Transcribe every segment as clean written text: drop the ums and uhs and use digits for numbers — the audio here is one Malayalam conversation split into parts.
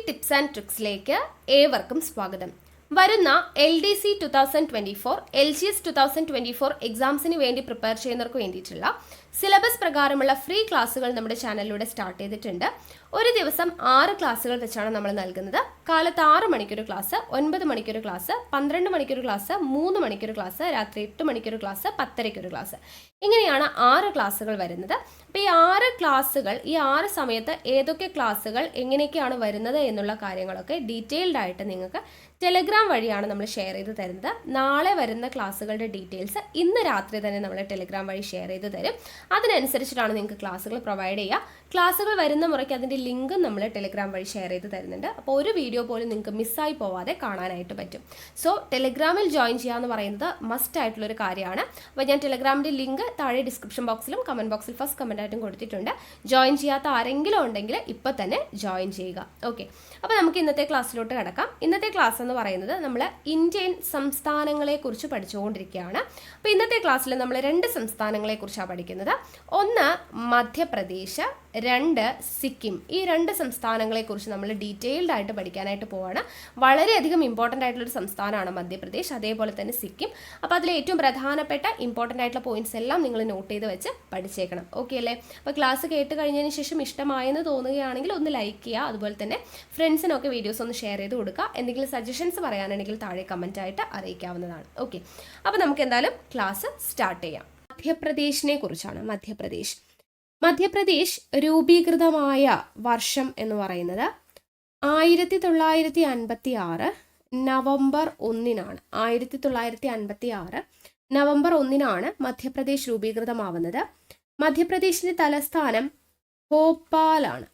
ടിപ്സ് ആൻഡ് ട്രിക്സിലേക്ക് ഏവർക്കും സ്വാഗതം. വരുന്ന LDC 2024, LGS 2024 എക്സാംസിന് വേണ്ടി പ്രിപ്പയർ ചെയ്യുന്നവർക്ക് വേണ്ടിയിട്ടുള്ള സിലബസ് പ്രകാരമുള്ള ഫ്രീ ക്ലാസ്സുകൾ നമ്മുടെ ചാനലിലൂടെ സ്റ്റാർട്ട് ചെയ്തിട്ടുണ്ട്. ഒരു ദിവസം 6 ക്ലാസ്സുകൾ വെച്ചാണ് നമ്മൾ നൽകുന്നത്. കാലത്ത് 6 മണിക്കൊരു ക്ലാസ്, 9 മണിക്കൊരു ക്ലാസ്, 12 മണിക്കൊരു ക്ലാസ്, 3 മണിക്കൊരു ക്ലാസ്, രാത്രി 8 മണിക്കൊരു ക്ലാസ്, 10:30 ക്ലാസ്. ഇങ്ങനെയാണ് 6 ക്ലാസ്സുകൾ വരുന്നത്. അപ്പോൾ ഈ 6 ക്ലാസ്സുകൾ, ഈ 6 സമയത്ത് ഏതൊക്കെ ക്ലാസ്സുകൾ എങ്ങനെയൊക്കെയാണ് വരുന്നത് എന്നുള്ള കാര്യങ്ങളൊക്കെ ഡീറ്റെയിൽഡ് ആയിട്ട് നിങ്ങൾക്ക് ടെലഗ്രാം വഴിയാണ് നമ്മൾ ഷെയർ ചെയ്ത് തരുന്നത്. നാളെ വരുന്ന ക്ലാസ്സുകളുടെ ഡീറ്റെയിൽസ് ഇന്ന് രാത്രി തന്നെ നമ്മൾ ടെലഗ്രാം വഴി ഷെയർ ചെയ്ത് തരും. അതിനനുസരിച്ചിട്ടാണ് നിങ്ങൾക്ക് ക്ലാസ്സുകൾ പ്രൊവൈഡ് ചെയ്യുക. ക്ലാസ്സുകൾ വരുന്ന മുറയ്ക്ക് അതിൻ്റെ ലിങ്കും നമ്മൾ ടെലഗ്രാം വഴി ഷെയർ ചെയ്ത് തരുന്നുണ്ട്. അപ്പോൾ ഒരു വീഡിയോ പോലും നിങ്ങൾക്ക് മിസ്സായി പോവാതെ കാണാനായിട്ട് പറ്റും. സോ ടെലഗ്രാമിൽ ജോയിൻ ചെയ്യുക എന്ന് പറയുന്നത് മസ്റ്റ് ആയിട്ടുള്ളൊരു കാര്യമാണ്. അപ്പോൾ ഞാൻ ടെലഗ്രാമിൻ്റെ ലിങ്ക് താഴെ ഡിസ്ക്രിപ്ഷൻ ബോക്സിലും കമൻറ്റ് ബോക്സിൽ ഫസ്റ്റ് കമൻ്റ് ആയിട്ടും കൊടുത്തിട്ടുണ്ട്. ജോയിൻ ചെയ്യാത്ത ആരെങ്കിലും ഉണ്ടെങ്കിൽ ഇപ്പോൾ തന്നെ ജോയിൻ ചെയ്യുക. ഓക്കെ, അപ്പോൾ നമുക്ക് ഇന്നത്തെ ക്ലാസ്സിലോട്ട് കിടക്കാം. ഇന്നത്തെ ക്ലാസ് എന്ന് പറയുന്നത് നമ്മൾ ഇന്ത്യൻ സംസ്ഥാനങ്ങളെക്കുറിച്ച് പഠിച്ചുകൊണ്ടിരിക്കുകയാണ്. അപ്പോൾ ഇന്നത്തെ ക്ലാസ്സിൽ നമ്മൾ 2 സംസ്ഥാനങ്ങളെക്കുറിച്ചാണ് പഠിക്കുന്നത്. ഒന്ന് മധ്യപ്രദേശ്, 2 സിക്കിം. ഈ 2 സംസ്ഥാനങ്ങളെക്കുറിച്ച് നമ്മൾ ഡീറ്റെയിൽഡ് ആയിട്ട് പഠിക്കാനായിട്ട് പോവാണ്. വളരെയധികം ഇമ്പോർട്ടൻ്റ് ആയിട്ടുള്ളൊരു സംസ്ഥാനമാണ് മധ്യപ്രദേശ്, അതേപോലെ തന്നെ സിക്കിം. അപ്പോൾ അതിൽ ഏറ്റവും പ്രധാനപ്പെട്ട ഇമ്പോർട്ടൻ്റ് ആയിട്ടുള്ള പോയിന്റ്സ് എല്ലാം നിങ്ങൾ നോട്ട് ചെയ്ത് വെച്ച് പഠിച്ചേക്കണം. ഓക്കെ അല്ലേ? അപ്പോൾ ക്ലാസ് കേട്ട് കഴിഞ്ഞതിന് ശേഷം ഇഷ്ടമായെന്ന് തോന്നുകയാണെങ്കിൽ ഒന്ന് ലൈക്ക് ചെയ്യുക. അതുപോലെ തന്നെ ഫ്രണ്ട്സിനൊക്കെ വീഡിയോസ് ഒന്ന് ഷെയർ ചെയ്ത് കൊടുക്കുക. എന്തെങ്കിലും സജഷൻസ് പറയാനാണെങ്കിൽ താഴെ കമൻ്റ് ആയിട്ട് അറിയിക്കാവുന്നതാണ്. ഓക്കെ, അപ്പോൾ നമുക്ക് എന്തായാലും ക്ലാസ് സ്റ്റാർട്ട് ചെയ്യാം. മധ്യപ്രദേശിനെ കുറിച്ചാണ്. മധ്യപ്രദേശ് രൂപീകൃതമായ വർഷം എന്ന് പറയുന്നത് 1956 നവംബർ 1-നാണ്. 1956 നവംബർ 1-നാണ് മധ്യപ്രദേശ് രൂപീകൃതമാവുന്നത്. മധ്യപ്രദേശിന്റെ തലസ്ഥാനം ഭോപ്പാലാണ്.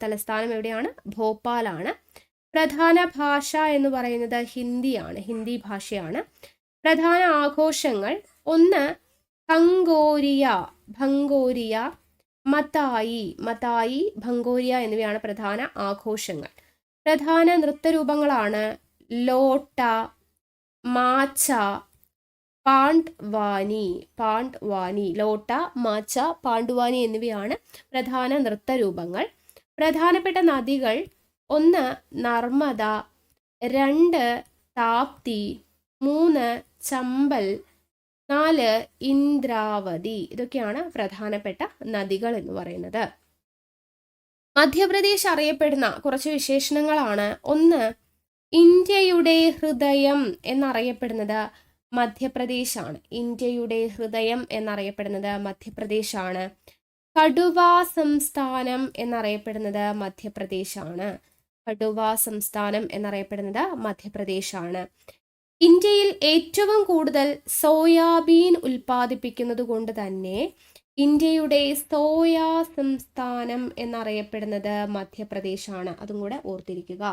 തലസ്ഥാനം എവിടെയാണ്? ഭോപ്പാലാണ്. പ്രധാന ഭാഷ എന്ന് പറയുന്നത് ഹിന്ദിയാണ്, ഹിന്ദി ഭാഷയാണ്. പ്രധാന ആഘോഷങ്ങൾ: ഒന്ന് ഭങ്കോരിയ, മതായി, ഭങ്കോരിയ എന്നിവയാണ് പ്രധാന ആഘോഷങ്ങൾ. പ്രധാന നൃത്തരൂപങ്ങളാണ് ലോട്ട, മാച്ച, പാണ്ഡ്വാനി. ലോട്ട, മാച്ച, പാണ്ഡ്വാനി എന്നിവയാണ് പ്രധാന നൃത്തരൂപങ്ങൾ. പ്രധാനപ്പെട്ട നദികൾ: 1 നർമ്മദ, 2 താപ്തി, 3 ചമ്പൽ, 4 ഇന്ദ്രാവതി. ഇതൊക്കെയാണ് പ്രധാനപ്പെട്ട നദികൾ എന്ന് പറയുന്നത്. മധ്യപ്രദേശ് അറിയപ്പെടുന്ന കുറച്ച് വിശേഷണങ്ങളാണ്. 1 ഇന്ത്യയുടെ ഹൃദയം എന്നറിയപ്പെടുന്നത് മധ്യപ്രദേശാണ്. ഇന്ത്യയുടെ ഹൃദയം എന്നറിയപ്പെടുന്നത് മധ്യപ്രദേശാണ്. കടുവ സംസ്ഥാനം എന്നറിയപ്പെടുന്നത് മധ്യപ്രദേശാണ്. ഇന്ത്യയിൽ ഏറ്റവും കൂടുതൽ സോയാബീൻ ഉൽപ്പാദിപ്പിക്കുന്നത് കൊണ്ട് തന്നെ ഇന്ത്യയുടെ സോയാ സംസ്ഥാനം എന്നറിയപ്പെടുന്നത് മധ്യപ്രദേശാണ്. അതും കൂടെ ഓർത്തിരിക്കുക.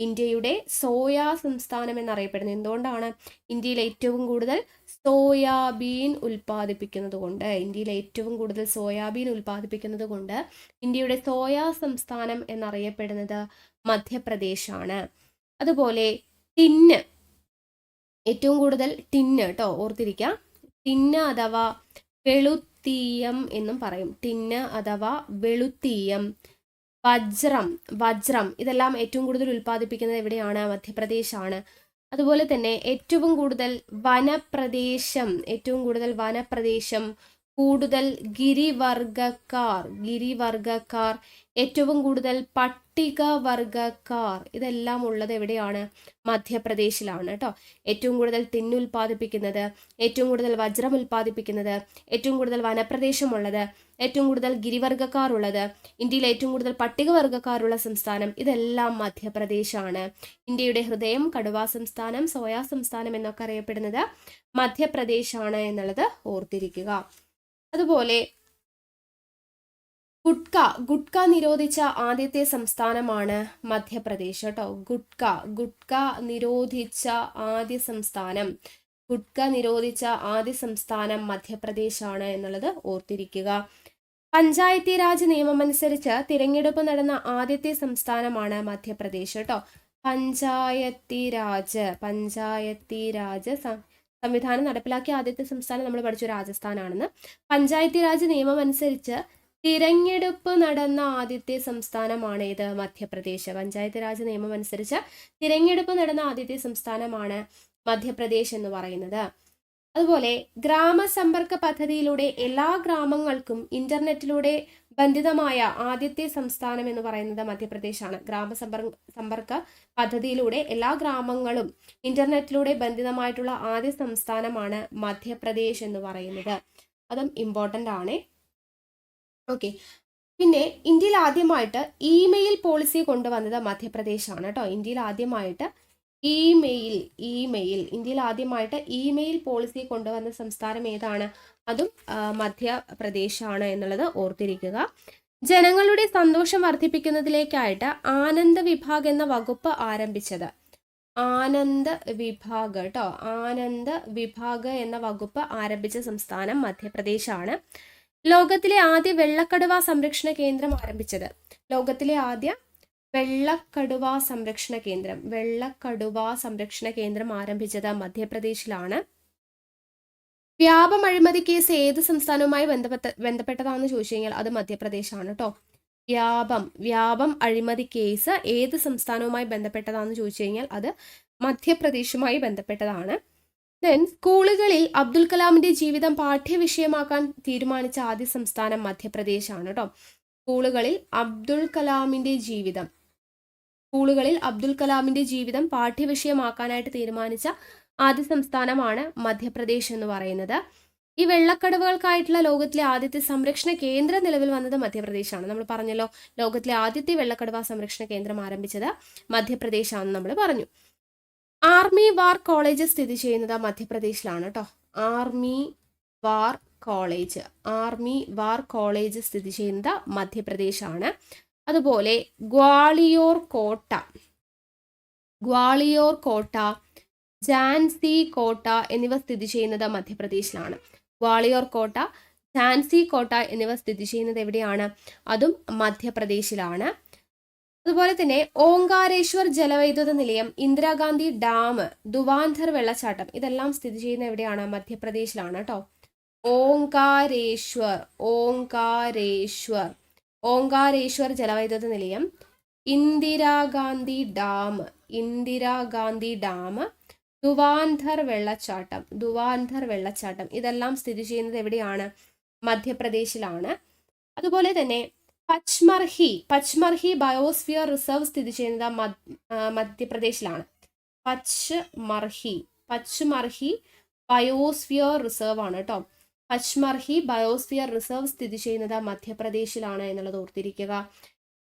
ഇന്ത്യയുടെ സോയാ സംസ്ഥാനം എന്നറിയപ്പെടുന്നത് എന്തുകൊണ്ടാണ്? ഇന്ത്യയിൽ ഏറ്റവും കൂടുതൽ സോയാബീൻ ഉൽപ്പാദിപ്പിക്കുന്നത് കൊണ്ട്. ഇന്ത്യയുടെ സോയാ സംസ്ഥാനം എന്നറിയപ്പെടുന്നത് മധ്യപ്രദേശാണ്. അതുപോലെ ടിന്ന്, ഏറ്റവും കൂടുതൽ ടിന്ന് കേട്ടോ, ഓർത്തിരിക്കുക. ടിന്ന് അഥവാ വെളുത്തീയം എന്നും പറയും. ടിന്ന് അഥവാ വെളുത്തീയം. വജ്രം ഇതെല്ലാം ഏറ്റവും കൂടുതൽ ഉൽപ്പാദിപ്പിക്കുന്നത് എവിടെയാണ്? മധ്യപ്രദേശാണ്. അതുപോലെ തന്നെ ഏറ്റവും കൂടുതൽ വനപ്രദേശം, കൂടുതൽ ഗിരിവർഗക്കാർ, ഏറ്റവും കൂടുതൽ പട്ടികവർഗക്കാർ, ഇതെല്ലാം ഉള്ളത് എവിടെയാണ്? മധ്യപ്രദേശിലാണ് കേട്ടോ. ഏറ്റവും കൂടുതൽ ടിന്ന് ഉൽപ്പാദിപ്പിക്കുന്നത്, ഏറ്റവും കൂടുതൽ വജ്രം ഉൽപ്പാദിപ്പിക്കുന്നത്, ഏറ്റവും കൂടുതൽ വനപ്രദേശമുള്ളത്, ഏറ്റവും കൂടുതൽ ഗിരിവർഗക്കാർ ഉള്ളത്, ഇന്ത്യയിൽ ഏറ്റവും കൂടുതൽ പട്ടികവർഗക്കാരുള്ള സംസ്ഥാനം, ഇതെല്ലാം മധ്യപ്രദേശാണ്. ഇന്ത്യയുടെ ഹൃദയം, കടുവ സംസ്ഥാനം, സോയാ സംസ്ഥാനം എന്നൊക്കെ അറിയപ്പെടുന്നത് മധ്യപ്രദേശാണ് എന്നുള്ളത് ഓർത്തിരിക്കുക. അതുപോലെ ഗുട്ക നിരോധിച്ച ആദ്യത്തെ സംസ്ഥാനമാണ് മധ്യപ്രദേശ് കേട്ടോ. ഗുട്ക നിരോധിച്ച ആദ്യ സംസ്ഥാനം മധ്യപ്രദേശാണ് എന്നുള്ളത് ഓർത്തിരിക്കുക. പഞ്ചായത്തി രാജ് നിയമമനുസരിച്ച് തിരഞ്ഞെടുപ്പ് നടന്ന ആദ്യത്തെ സംസ്ഥാനമാണ് മധ്യപ്രദേശ് കേട്ടോ. പഞ്ചായത്തി രാജ് സംവിധാനം നടപ്പിലാക്കിയ ആദ്യത്തെ സംസ്ഥാനം നമ്മൾ പഠിച്ചു രാജസ്ഥാനാണെന്ന്. പഞ്ചായത്തി രാജ് നിയമം അനുസരിച്ച് തിരഞ്ഞെടുപ്പ് നടന്ന ആദ്യത്തെ സംസ്ഥാനമാണ് ഏത്? മധ്യപ്രദേശ്. പഞ്ചായത്ത് രാജ് നിയമം അനുസരിച്ച് തിരഞ്ഞെടുപ്പ് നടന്ന ആദ്യത്തെ സംസ്ഥാനമാണ് മധ്യപ്രദേശ് എന്ന് പറയുന്നത്. അതുപോലെ ഗ്രാമസമ്പർക്ക പദ്ധതിയിലൂടെ എല്ലാ ഗ്രാമങ്ങൾക്കും ഇന്റർനെറ്റിലൂടെ ബന്ധിതമായ ആദ്യത്തെ സംസ്ഥാനം എന്ന് പറയുന്നത് മധ്യപ്രദേശാണ്. സമ്പർക്ക പദ്ധതിയിലൂടെ എല്ലാ ഗ്രാമങ്ങളും ഇന്റർനെറ്റിലൂടെ ബന്ധിതമായിട്ടുള്ള ആദ്യ സംസ്ഥാനമാണ് മധ്യപ്രദേശ് എന്ന് പറയുന്നത്. അതും ഇമ്പോർട്ടൻ്റ് ആണ്. ഓക്കെ, പിന്നെ ഇന്ത്യയിൽ ആദ്യമായിട്ട് ഇമെയിൽ പോളിസി കൊണ്ടുവന്നത് മധ്യപ്രദേശാണ് കേട്ടോ. ഇന്ത്യയിൽ ആദ്യമായിട്ട് ഇമെയിൽ പോളിസി കൊണ്ടുവന്ന സംസ്ഥാനം ഏതാണ്? അതും മധ്യപ്രദേശാണ് എന്നുള്ളത് ഓർത്തിരിക്കുക. ജനങ്ങളുടെ സന്തോഷം വർദ്ധിപ്പിക്കുന്നതിലേക്കായിട്ട് ആനന്ദ് വിഭാഗ് എന്ന വകുപ്പ് ആരംഭിച്ചത്. ആനന്ദ് വിഭാഗ് എന്ന വകുപ്പ് ആരംഭിച്ച സംസ്ഥാനം മധ്യപ്രദേശാണ്. ലോകത്തിലെ ആദ്യ വെള്ളക്കടുവ സംരക്ഷണ കേന്ദ്രം ആരംഭിച്ചത്. ലോകത്തിലെ ആദ്യ വെള്ളക്കടുവ സംരക്ഷണ കേന്ദ്രം ആരംഭിച്ചത് മധ്യപ്രദേശിലാണ്. വ്യാപം അഴിമതി കേസ് ഏത് സംസ്ഥാനവുമായി ബന്ധപ്പെട്ടതാണെന്ന് ചോദിച്ചു കഴിഞ്ഞാൽ അത് മധ്യപ്രദേശാണ് കേട്ടോ. വ്യാപം അഴിമതി കേസ് ഏത് സംസ്ഥാനവുമായി ബന്ധപ്പെട്ടതാണെന്ന് ചോദിച്ചു കഴിഞ്ഞാൽ അത് മധ്യപ്രദേശുമായി ബന്ധപ്പെട്ടതാണ്. ദെൻ സ്കൂളുകളിൽ അബ്ദുൽ കലാമിന്റെ ജീവിതം പാഠ്യവിഷയമാക്കാൻ തീരുമാനിച്ച ആദ്യ സംസ്ഥാനം മധ്യപ്രദേശാണ് കേട്ടോ. സ്കൂളുകളിൽ അബ്ദുൽ കലാമിന്റെ ജീവിതം പാഠ്യവിഷയമാക്കാനായിട്ട് തീരുമാനിച്ച ആദ്യ സംസ്ഥാനമാണ് മധ്യപ്രദേശ് എന്ന് പറയുന്നത്. ഈ വെള്ളക്കടുവകൾക്കായിട്ടുള്ള ലോകത്തിലെ ആദ്യത്തെ സംരക്ഷണ കേന്ദ്രം നിലവിൽ വന്നത് മധ്യപ്രദേശാണ്. നമ്മൾ പറഞ്ഞല്ലോ, ലോകത്തിലെ ആദ്യത്തെ വെള്ളക്കടുവ സംരക്ഷണ കേന്ദ്രം ആരംഭിച്ചത് മധ്യപ്രദേശാണെന്ന് നമ്മൾ പറഞ്ഞു. ആർമി വാർ കോളേജ് സ്ഥിതി ചെയ്യുന്നത് മധ്യപ്രദേശിലാണ് കേട്ടോ. ആർമി വാർ കോളേജ് സ്ഥിതി ചെയ്യുന്നത് മധ്യപ്രദേശാണ്. അതുപോലെ ഗ്വാളിയോർ കോട്ട, ഝാൻസി കോട്ട എന്നിവ സ്ഥിതി ചെയ്യുന്നത് മധ്യപ്രദേശിലാണ്. ഗ്വാളിയോർ കോട്ട, ഝാൻസി കോട്ട എന്നിവ സ്ഥിതി ചെയ്യുന്നത് എവിടെയാണ്? അതും മധ്യപ്രദേശിലാണ്. അതുപോലെ തന്നെ ഓങ്കാരേശ്വർ ജലവൈദ്യുത നിലയം, ഇന്ദിരാഗാന്ധി ഡാം, ദുവാന്ധർ വെള്ളച്ചാട്ടം ഇതെല്ലാം സ്ഥിതി ചെയ്യുന്ന എവിടെയാണ്? മധ്യപ്രദേശിലാണ് കേട്ടോ. ഓങ്കാരേശ്വർ ജലവൈദ്യുത നിലയം, ഇന്ദിരാഗാന്ധി ഡാം, ദുവാന്ധർ വെള്ളച്ചാട്ടം ഇതെല്ലാം സ്ഥിതി ചെയ്യുന്നത് എവിടെയാണ്? മധ്യപ്രദേശിലാണ്. അതുപോലെ തന്നെ പച്മർഹി ബയോസ്ഫിയർ റിസർവ് സ്ഥിതി ചെയ്യുന്നത് മധ്യപ്രദേശിലാണ്. പച്മർഹി ബയോസ്ഫിയർ റിസർവ് ആണ് കേട്ടോ. പച്മർഹി ബയോസ്ഫിയർ റിസർവ് സ്ഥിതി ചെയ്യുന്നത് മധ്യപ്രദേശിലാണ് എന്നുള്ളത് ഓർത്തിരിക്കുക.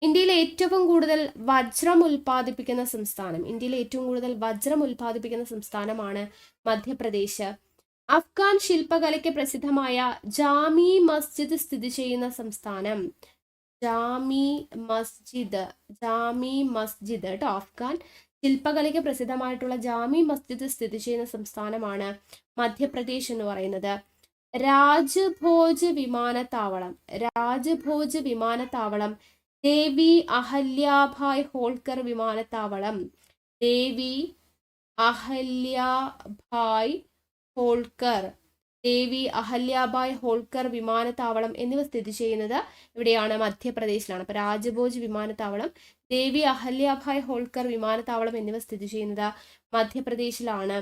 ഇന്ത്യയിലെ ഏറ്റവും കൂടുതൽ വജ്രം ഉൽപ്പാദിപ്പിക്കുന്ന സംസ്ഥാനമാണ് മധ്യപ്രദേശ്. അഫ്ഗാൻ ശില്പകലയ്ക്ക് പ്രസിദ്ധമായ ജാമി മസ്ജിദ് സ്ഥിതി ചെയ്യുന്ന സംസ്ഥാനം. ജാമി മസ്ജിദ് കേട്ടോ. അഫ്ഗാൻ ശില്പകലയ്ക്ക് പ്രസിദ്ധമായിട്ടുള്ള ജാമി മസ്ജിദ് സ്ഥിതി ചെയ്യുന്ന സംസ്ഥാനമാണ് മധ്യപ്രദേശ് എന്ന് പറയുന്നത്. രാജ്ഭോജ് വിമാനത്താവളം, ദേവി അഹല്യാഭായ് ഹോൾക്കർ വിമാനത്താവളം, ദേവി അഹല്യാഭായ് ഹോൾക്കർ വിമാനത്താവളം എന്നിവ സ്ഥിതി ചെയ്യുന്നത് ഇവിടെയാണ്? മധ്യപ്രദേശിലാണ്. അപ്പൊ രാജ്ഭോജ് വിമാനത്താവളം, ദേവി അഹല്യാഭായ് ഹോൾക്കർ വിമാനത്താവളം എന്നിവ സ്ഥിതി ചെയ്യുന്നത് മധ്യപ്രദേശിലാണ്.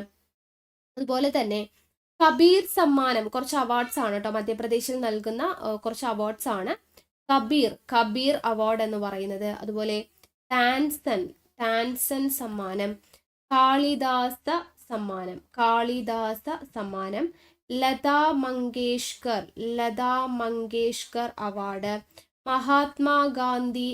അതുപോലെ തന്നെ കബീർ സമ്മാനം, കുറച്ച് അവാർഡ്സ് ആണ് കേട്ടോ. മധ്യപ്രദേശിൽ നൽകുന്ന കുറച്ച് അവാർഡ്സ് ആണ് കബീർ അവാർഡ് എന്ന് പറയുന്നത്. അതുപോലെ ടാൻസൻ സമ്മാനം, കാളിദാസ സമ്മാനം, ലതാ മങ്കേഷ്കർ അവാർഡ്, മഹാത്മാഗാന്ധി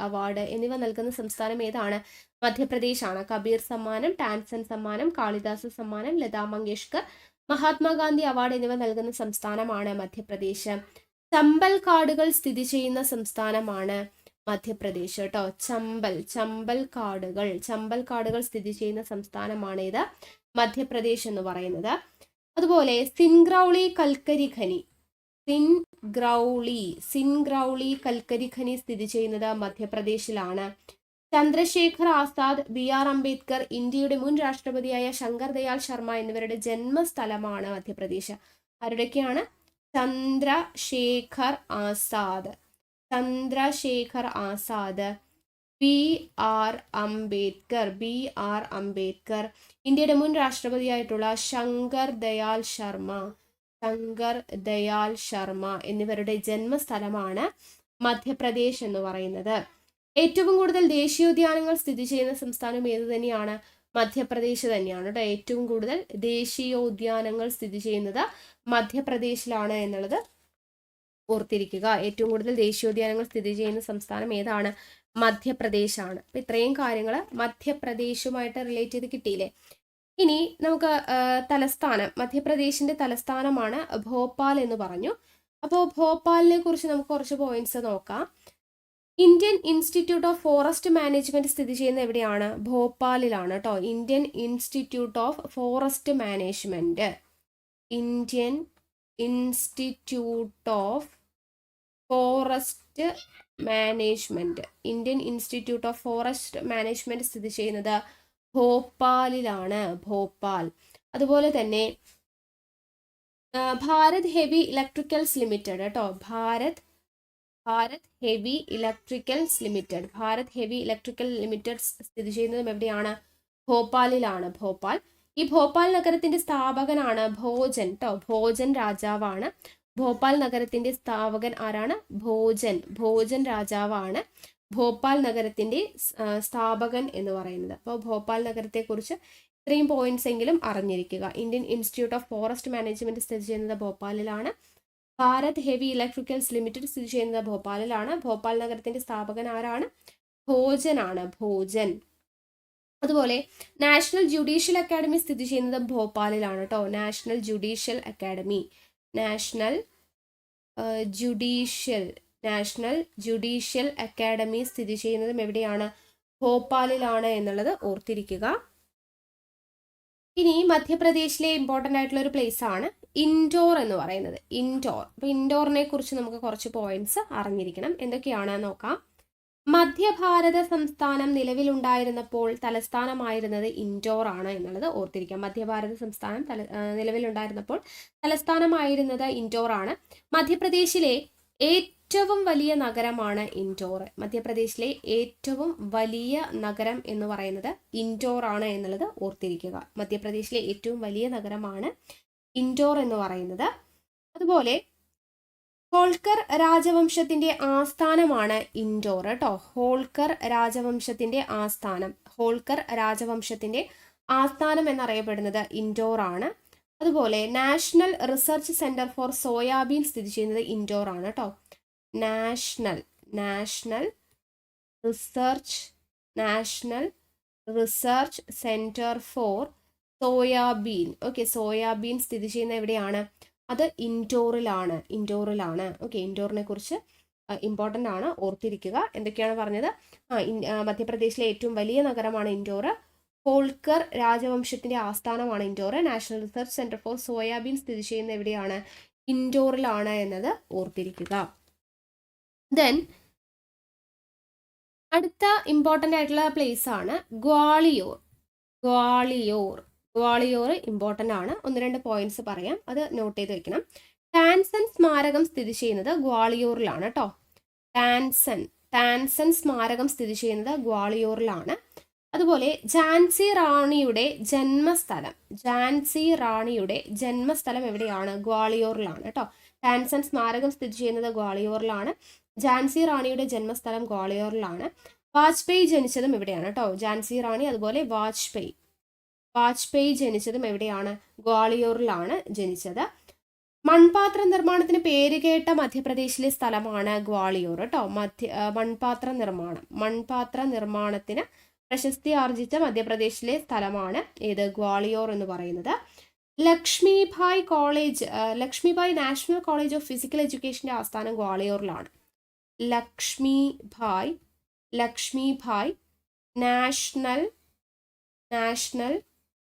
അവാർഡ് എന്നിവ നൽകുന്ന സംസ്ഥാനം ഏതാണ്? മധ്യപ്രദേശാണ്. കബീർ സമ്മാനം, ടാൻസൻ സമ്മാനം, കാളിദാസ സമ്മാനം, ലതാ മങ്കേഷ്കർ, മഹാത്മാഗാന്ധി അവാർഡ് എന്നിവ നൽകുന്ന സംസ്ഥാനമാണ് മധ്യപ്രദേശ്. ചമ്പൽ കാടുകൾ സ്ഥിതി ചെയ്യുന്ന സംസ്ഥാനമാണ് മധ്യപ്രദേശ് കേട്ടോ. ചമ്പൽ കാടുകൾ സ്ഥിതി ചെയ്യുന്ന സംസ്ഥാനമാണ് ഇത് മധ്യപ്രദേശ് എന്ന് പറയുന്നത്. അതുപോലെ സിൻഗ്രൗളി കൽക്കരി ഖനി സ്ഥിതി ചെയ്യുന്നത് മധ്യപ്രദേശിലാണ്. ചന്ദ്രശേഖർ ആസാദ്, BR അംബേദ്കർ, ഇന്ത്യയുടെ മുൻ രാഷ്ട്രപതിയായ ശങ്കർ ദയാൽ ശർമ്മ എന്നിവരുടെ ജന്മസ്ഥലമാണ് മധ്യപ്രദേശ്. ആരുടെയൊക്കെയാണ്? ചന്ദ്രശേഖർ ആസാദ്, ചന്ദ്രശേഖർ ആസാദ്. ബി.ആർ. അംബേദ്കർ. ഇന്ത്യയുടെ മുൻ രാഷ്ട്രപതിയായിട്ടുള്ള ശങ്കർ ദയാൽ ശർമ്മ എന്നിവരുടെ ജന്മസ്ഥലമാണ് മധ്യപ്രദേശ് എന്ന് പറയുന്നത്. ഏറ്റവും കൂടുതൽ ദേശീയോദ്യാനങ്ങൾ സ്ഥിതി ചെയ്യുന്ന സംസ്ഥാനം ഏത് തന്നെയാണ്? മധ്യപ്രദേശ് തന്നെയാണ് കേട്ടോ. ഏറ്റവും കൂടുതൽ ദേശീയോദ്യാനങ്ങൾ സ്ഥിതി ചെയ്യുന്നത് മധ്യപ്രദേശിലാണ് എന്നുള്ളത് ഓർത്തിരിക്കുക. ഏറ്റവും കൂടുതൽ ദേശീയോദ്യാനങ്ങൾ സ്ഥിതി ചെയ്യുന്ന സംസ്ഥാനം ഏതാണ്? മധ്യപ്രദേശാണ്. അപ്പൊ ഇത്രയും കാര്യങ്ങൾ മധ്യപ്രദേശുമായിട്ട് റിലേറ്റ് ചെയ്ത് കിട്ടിയില്ലേ. ഇനി നമുക്ക് തലസ്ഥാനം, മധ്യപ്രദേശിന്റെ തലസ്ഥാനമാണ് ഭോപ്പാൽ എന്ന് പറഞ്ഞു. അപ്പോൾ ഭോപ്പാലിനെ കുറിച്ച് നമുക്ക് കുറച്ച് പോയിന്റ്സ് നോക്കാം. Indian institute of forest management സ്ഥിതി ചെയ്യുന്നത് എവിടെയാണ്? ഭോപ്പാലിലാണ് കേട്ടോ. Indian institute of forest management, Indian institute of forest management സ്ഥിതി ചെയ്യുന്നത് ഭോപ്പാലിലാണ്. ഭോപ്പാൽ. അതുപോലെ തന്നെ ഭാരത് ഹെവി ഇലക്ട്രിക്കൽസ് ലിമിറ്റഡ് കേട്ടോ. ഭാരത് ഹെവി ഇലക്ട്രിക്കൽസ് ലിമിറ്റഡ് സ്ഥിതി ചെയ്യുന്നതും എവിടെയാണ്? ഭോപ്പാലിലാണ്. ഭോപ്പാൽ. ഈ ഭോപ്പാൽ നഗരത്തിന്റെ സ്ഥാപകനാണ് ഭോജൻ കേട്ടോ. ഭോജൻ രാജാവാണ്. ഭോപ്പാൽ നഗരത്തിന്റെ സ്ഥാപകൻ ആരാണ്? ഭോജൻ രാജാവാണ് ഭോപ്പാൽ നഗരത്തിന്റെ സ്ഥാപകൻ എന്ന് പറയുന്നത്. അപ്പോൾ ഭോപ്പാൽ നഗരത്തെ കുറിച്ച് ഇത്രയും പോയിന്റ്സ് എങ്കിലും അറിഞ്ഞിരിക്കുക. Indian institute of forest management സ്ഥിതി ചെയ്യുന്നത് ഭോപ്പാലിലാണ്. ഭാരത് ഹെവി ഇലക്ട്രിക്കൽസ് ലിമിറ്റഡ് സ്ഥിതി ചെയ്യുന്നത് ഭോപ്പാലിലാണ്. ഭോപ്പാൽ നഗരത്തിന്റെ സ്ഥാപകൻ ആരാണ്? ഭോജൻ. അതുപോലെ നാഷണൽ ജുഡീഷ്യൽ അക്കാഡമി സ്ഥിതി ചെയ്യുന്നത് ഭോപ്പാലിലാണ് കേട്ടോ. നാഷണൽ ജുഡീഷ്യൽ അക്കാഡമി സ്ഥിതി ചെയ്യുന്നതും എവിടെയാണ്? ഭോപ്പാലിലാണ് എന്നുള്ളത് ഓർത്തിരിക്കുക. ഇനി മധ്യപ്രദേശിലെ ഇമ്പോർട്ടൻ്റ് ആയിട്ടുള്ള ഒരു പ്ലേസ് ആണ് ഇൻഡോർ എന്ന് പറയുന്നത്. അപ്പോൾ ഇൻഡോറിനെ കുറിച്ച് നമുക്ക് കുറച്ച് പോയിന്റ്സ് അറിഞ്ഞിരിക്കണം. എന്തൊക്കെയാണ് നോക്കാം. മധ്യഭാരത സംസ്ഥാനം നിലവിലുണ്ടായിരുന്നപ്പോൾ തലസ്ഥാനമായിരുന്നത് ഇൻഡോർ ആണ് എന്നുള്ളത് ഓർത്തിരിക്കാം. മധ്യഭാരത സംസ്ഥാനം നിലവിലുണ്ടായിരുന്നപ്പോൾ തലസ്ഥാനമായിരുന്നത് ഇൻഡോർ ആണ്. മധ്യപ്രദേശിലെ ഏറ്റവും വലിയ നഗരമാണ് ഇൻഡോർ. മധ്യപ്രദേശിലെ ഏറ്റവും വലിയ നഗരം എന്ന് പറയുന്നത് ഇൻഡോർ ആണ് എന്നുള്ളത് ഓർത്തിരിക്കുക. മധ്യപ്രദേശിലെ ഏറ്റവും വലിയ നഗരമാണ് ഇൻഡോർ എന്ന് പറയുന്നത്. അതുപോലെ ഹോൾക്കർ രാജവംശത്തിന്റെ ആസ്ഥാനമാണ് ഇൻഡോർ കേട്ടോ. ഹോൾക്കർ രാജവംശത്തിന്റെ ആസ്ഥാനം എന്നറിയപ്പെടുന്നത് ഇൻഡോർ ആണ്. അതുപോലെ national research centre for soybean സ്ഥിതി ചെയ്യുന്നത് ഇൻഡോർ ആണ് കേട്ടോ. National research centre for soyabean. Soyabean സ്ഥിതി ചെയ്യുന്ന എവിടെയാണ്? അത് ഇൻഡോറിലാണ്. ഇൻഡോറിനെ കുറിച്ച് ഇമ്പോർട്ടൻ്റ് ആണ്, ഓർത്തിരിക്കുക. എന്തൊക്കെയാണ് പറഞ്ഞത്? മധ്യപ്രദേശിലെ ഏറ്റവും വലിയ നഗരമാണ് ഇൻഡോർ. ഹോൾക്കർ രാജവംശത്തിന്റെ ആസ്ഥാനമാണ് Indore. National research centre for soybean സ്ഥിതി ചെയ്യുന്ന എവിടെയാണ്? ഇൻഡോറിലാണ് എന്നത് ഓർത്തിരിക്കുക. ദെൻ അടുത്ത ഇമ്പോർട്ടൻ്റ് ആയിട്ടുള്ള പ്ലേസ് ആണ് ഗ്വാളിയോർ. ഗ്വാളിയോർ ഇമ്പോർട്ടൻ്റ് ആണ്. 1-2 പോയിന്റ്സ് പറയാം, അത് നോട്ട് ചെയ്ത് വെക്കണം. ടാൻസൻ സ്മാരകം സ്ഥിതി ചെയ്യുന്നത് ഗ്വാളിയോറിലാണ് കേട്ടോ. ടാൻസൻ സ്മാരകം സ്ഥിതി ചെയ്യുന്നത് ഗ്വാളിയോറിലാണ്. അതുപോലെ ഝാൻസി റാണിയുടെ ജന്മസ്ഥലം എവിടെയാണ്? ഗ്വാളിയോറിലാണ് കേട്ടോ. ടാൻസൻ സ്മാരകം സ്ഥിതി ചെയ്യുന്നത് ഗ്വാളിയോറിലാണ്. ഝാൻസി റാണിയുടെ ജന്മസ്ഥലം ഗ്വാളിയോറിലാണ്. വാജ്പേയി ജനിച്ചതും എവിടെയാണ് കേട്ടോ? ഝാൻസി റാണി അതുപോലെ വാജ്പേയി ജനിച്ചതും എവിടെയാണ്? ഗ്വാളിയോറിലാണ് ജനിച്ചത്. മൺപാത്ര നിർമ്മാണത്തിന് പേരുകേട്ട മധ്യപ്രദേശിലെ സ്ഥലമാണ് ഗ്വാളിയോർ കേട്ടോ. മൺപാത്ര നിർമ്മാണത്തിന് പ്രശസ്തി ആർജിച്ച മധ്യപ്രദേശിലെ സ്ഥലമാണ് ഏത്? ഗ്വാളിയോർ എന്ന് പറയുന്നത്. Lakshmibai national college of physical എഡ്യൂക്കേഷന്റെ ആസ്ഥാനം ഗ്വാളിയോറിലാണ്. Lakshmibai national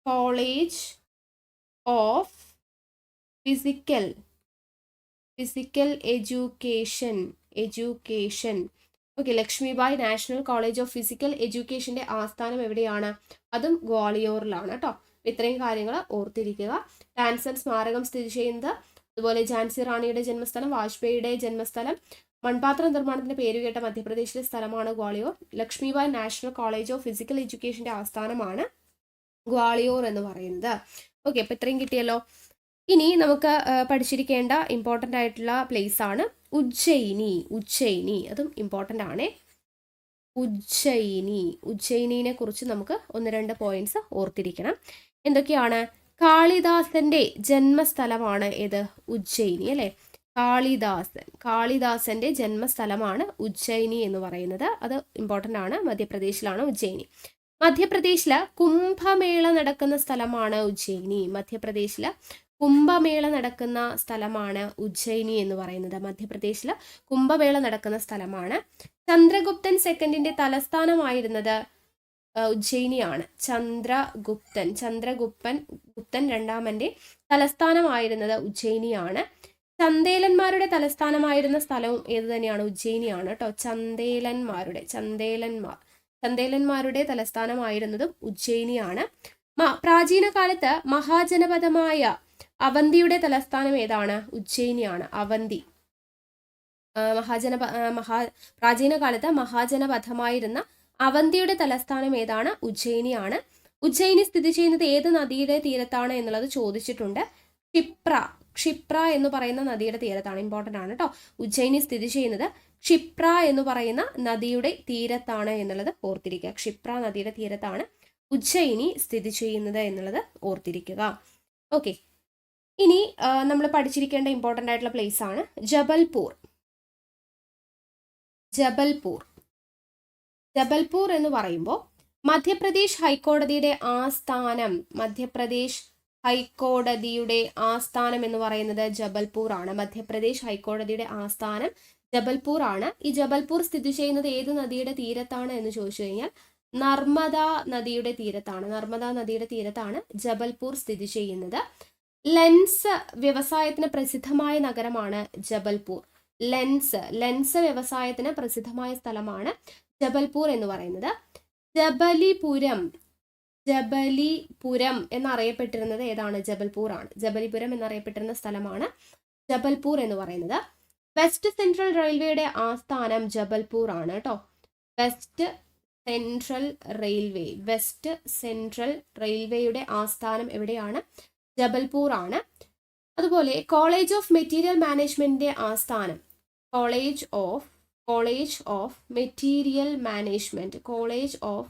college of physical education. Lakshmibai national college of physical എഡ്യൂക്കേഷന്റെ ആസ്ഥാനം എവിടെയാണ്? അതും ഗ്വാളിയോറിലാണ് കേട്ടോ. ഇത്രയും കാര്യങ്ങൾ ഓർത്തിരിക്കുക. ടാൻസൻ സ്മാരകം സ്ഥിതി ചെയ്യുന്നത് അതുപോലെ ഝാൻസി റാണിയുടെ ജന്മസ്ഥലം, വാജ്പേയിയുടെ ജന്മസ്ഥലം, മൺപാത്ര നിർമ്മാണത്തിന് പേരുകേട്ട മധ്യപ്രദേശിലെ സ്ഥലമാണ് Gwalior. Lakshmibai national college of physical എഡ്യൂക്കേഷന്റെ ആസ്ഥാനമാണ് ഗ്വാളിയോർ എന്ന് പറയുന്നത്. ഓക്കെ, അപ്പൊ ഇത്രയും കിട്ടിയല്ലോ. ഇനി നമുക്ക് പഠിച്ചിരിക്കേണ്ട ഇമ്പോർട്ടൻ്റ് ആയിട്ടുള്ള പ്ലേസ് ആണ് ഉജ്ജയിനി. ഉജ്ജയിനി അതും ഇമ്പോർട്ടൻ്റ് ആണ്. ഉജ്ജയിനിനെ കുറിച്ച് നമുക്ക് 1-2 പോയിന്റ്സ് ഓർത്തിരിക്കണം. എന്തൊക്കെയാണ്? കാളിദാസന്റെ ജന്മസ്ഥലമാണ് ഏത്? ഉജ്ജയിനി അല്ലെ. കാളിദാസന്റെ ജന്മസ്ഥലമാണ് ഉജ്ജയിനി എന്ന് പറയുന്നത്. അത് ഇമ്പോർട്ടൻ്റ് ആണ്. മധ്യപ്രദേശിലാണ് ഉജ്ജയിനി. മധ്യപ്രദേശില് കുംഭമേള നടക്കുന്ന സ്ഥലമാണ് ഉജ്ജയിനി. മധ്യപ്രദേശില് കുംഭമേള നടക്കുന്ന സ്ഥലമാണ് ഉജ്ജയിനി എന്ന് പറയുന്നത്. മധ്യപ്രദേശില് കുംഭമേള നടക്കുന്ന സ്ഥലമാണ്. ചന്ദ്രഗുപ്തൻ സെക്കൻഡിന്റെ തലസ്ഥാനമായിരുന്നത് ഉജ്ജയിനിയാണ്. ചന്ദ്രഗുപ്തൻ രണ്ടാമന്റെ തലസ്ഥാനമായിരുന്നത് ഉജ്ജയിനിയാണ്. ചന്ദേലന്മാരുടെ തലസ്ഥാനമായിരുന്ന സ്ഥലവും ഏത് തന്നെയാണ്? ഉജ്ജയിനിയാണ് കേട്ടോ. ചന്ദേലന്മാരുടെ തലസ്ഥാനമായിരുന്നതും ഉജ്ജയിനിയാണ്. പ്രാചീന കാലത്ത് മഹാജനപദമായ അവന്തിയുടെ തലസ്ഥാനം ഏതാണ്? ഉജ്ജയിനിയാണ്. അവന്തി പ്രാചീന കാലത്ത് മഹാജനപഥമായിരുന്ന അവന്തിയുടെ തലസ്ഥാനം ഏതാണ്? ഉജ്ജയിനിയാണ്. ഉജ്ജയിനി സ്ഥിതി ചെയ്യുന്നത് ഏത് നദിയുടെ തീരത്താണ് എന്നുള്ളത് ചോദിച്ചിട്ടുണ്ട്. ക്ഷിപ്ര എന്ന് പറയുന്ന നദിയുടെ തീരത്താണ്. ഇമ്പോർട്ടൻ്റ് ആണ് കേട്ടോ. ഉജ്ജയിനി സ്ഥിതി ചെയ്യുന്നത് ക്ഷിപ്ര എന്ന് പറയുന്ന നദിയുടെ തീരത്താണ് എന്നുള്ളത് ഓർത്തിരിക്കുക. ക്ഷിപ്ര നദിയുടെ തീരത്താണ് ഉജ്ജയിനി സ്ഥിതി ചെയ്യുന്നത് എന്നുള്ളത് ഓർത്തിരിക്കുക. ഓക്കെ, ഇനി നമ്മൾ പഠിച്ചിരിക്കേണ്ട ഇമ്പോർട്ടൻ്റ് ആയിട്ടുള്ള പ്ലേസ് ആണ് ജബൽപൂർ എന്ന് പറയുമ്പോൾ മധ്യപ്രദേശ് ഹൈക്കോടതിയുടെ ആസ്ഥാനം എന്ന് പറയുന്നത് ജബൽപൂർ ആണ്. മധ്യപ്രദേശ് ഹൈക്കോടതിയുടെ ആസ്ഥാനം ജബൽപൂർ ആണ്. ഈ ജബൽപൂർ സ്ഥിതി ചെയ്യുന്നത് ഏത് നദിയുടെ തീരത്താണ് എന്ന് ചോദിച്ചു കഴിഞ്ഞാൽ നർമ്മദ നദിയുടെ തീരത്താണ് ജബൽപൂർ സ്ഥിതി ചെയ്യുന്നത്. ലെൻസ് വ്യവസായത്തിന് പ്രസിദ്ധമായ നഗരമാണ് ജബൽപൂർ. ലെൻസ് വ്യവസായത്തിന് പ്രസിദ്ധമായ സ്ഥലമാണ് ജബൽപൂർ എന്ന് പറയുന്നത്. ജബലിപുരം എന്നറിയപ്പെട്ടിരുന്നത് ഏതാണ്? ജബൽപൂർ ആണ്. ജബലിപുരം എന്നറിയപ്പെട്ടിരുന്ന സ്ഥലമാണ് ജബൽപൂർ എന്ന് പറയുന്നത്. വെസ്റ്റ് സെൻട്രൽ റെയിൽവേയുടെ ആസ്ഥാനം ജബൽപൂർ ആണ് കേട്ടോ. വെസ്റ്റ് സെൻട്രൽ റെയിൽവേയുടെ ആസ്ഥാനം എവിടെയാണ്? ജബൽപൂർ ആണ്. അതുപോലെ കോളേജ് ഓഫ് മെറ്റീരിയൽ മാനേജ്മെന്റിന്റെ ആസ്ഥാനം കോളേജ് ഓഫ്